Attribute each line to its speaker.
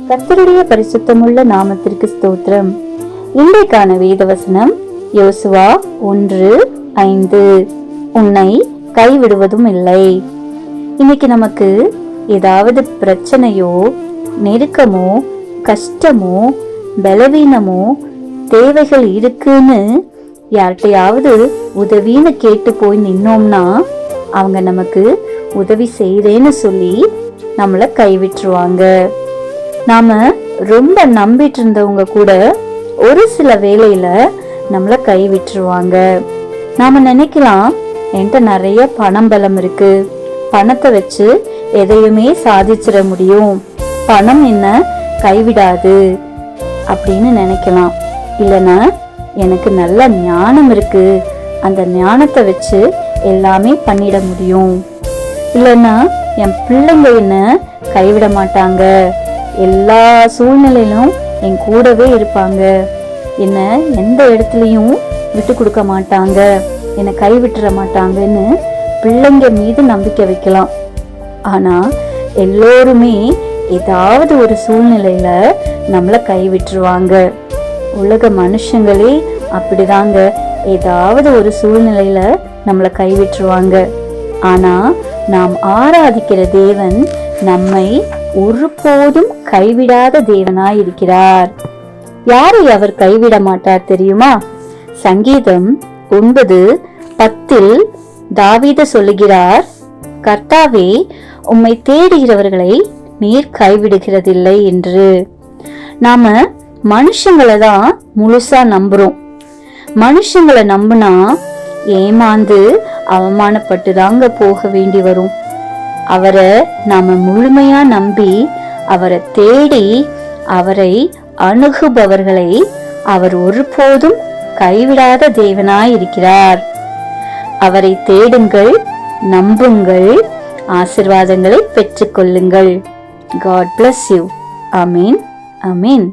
Speaker 1: கர்த்தருடைய பரிசுத்தமுள்ள நாமத்திற்கு ஸ்தோத்திரம். இன்றைக்கான வேத வசனம் யோசுவா 1:5. உன்னை கைவிடுவதும் இல்லை. இன்னைக்கு நமக்கு ஏதாவது பிரச்சனையோ, நெருக்கமோ, கஷ்டமோ, பலவீனமோ, தேவைகள் இருக்குன்னு யார்கிட்டையாவது உதவின்னு கேட்டு போய் நின்னோம்னா அவங்க நமக்கு உதவி செய்றேன்னு சொல்லி நம்மளை கைவிட்டுருவாங்க. நாம ரொம்ப நம்பிட்டு இருந்தவங்க கூட ஒரு சில வேளையில நம்மள கைவிட்டுருவாங்க. நாம நினைக்கலாம், என்கிட்ட நிறைய பணம் பலம் இருக்கு, பணத்தை வச்சு எதையுமே சாதிச்சிட முடியும், பணம் என்ன கைவிடாது அப்படின்னு நினைக்கலாம். இல்லைன்னா எனக்கு நல்ல ஞானம் இருக்கு, அந்த ஞானத்தை வச்சு எல்லாமே பண்ணிட முடியும். இல்லைன்னா என் பிள்ளைங்க என்ன கைவிட மாட்டாங்க, எல்லா சூழ்நிலையிலும் என் கூடவே இருப்பாங்க, என்ன எந்த இடத்துலயும் விட்டு கொடுக்க மாட்டாங்க, என்னை கைவிட்டுற மாட்டாங்கன்னு பிள்ளைங்க மீது நம்பிக்கை வைக்கலாம். ஆனா எல்லோருமே ஏதாவது ஒரு சூழ்நிலையில நம்மள கைவிட்டுருவாங்க. உலக மனுஷங்களே அப்படிதாங்க, ஏதாவது ஒரு சூழ்நிலையில நம்மள கைவிட்டுருவாங்க. ஆனா நாம் ஆராதிக்கிற தேவன் நம்மை ஒருபோதும் கைவிடாத தேவனாய் இருக்கிறார். யாரை அவர் கைவிட மாட்டார் தெரியுமா? சங்கீதம் 9:10 தாவீது சொல்லுகிறார், கர்த்தாவே உம்மை தேடுகிறவர்களை நீர் கைவிடுகிறதில்லை என்று. நாம மனுஷங்களை தான் முழுசா நம்புறோம். மனுஷங்களை நம்புனா ஏமாந்து அவமானப்பட்டு தாங்க போக வேண்டி வரும். அவரை நாம முழுமையா நம்பி அவரை தேடி அவரை அணுகுபவர்களை அவர் ஒருபோதும் கைவிடாத தேவனாய் இருக்கிறார். அவரை தேடுங்கள், நம்புங்கள், ஆசீர்வாதங்களை பெற்றுக்கொள்ளுங்கள். God bless you. Amen. Amen.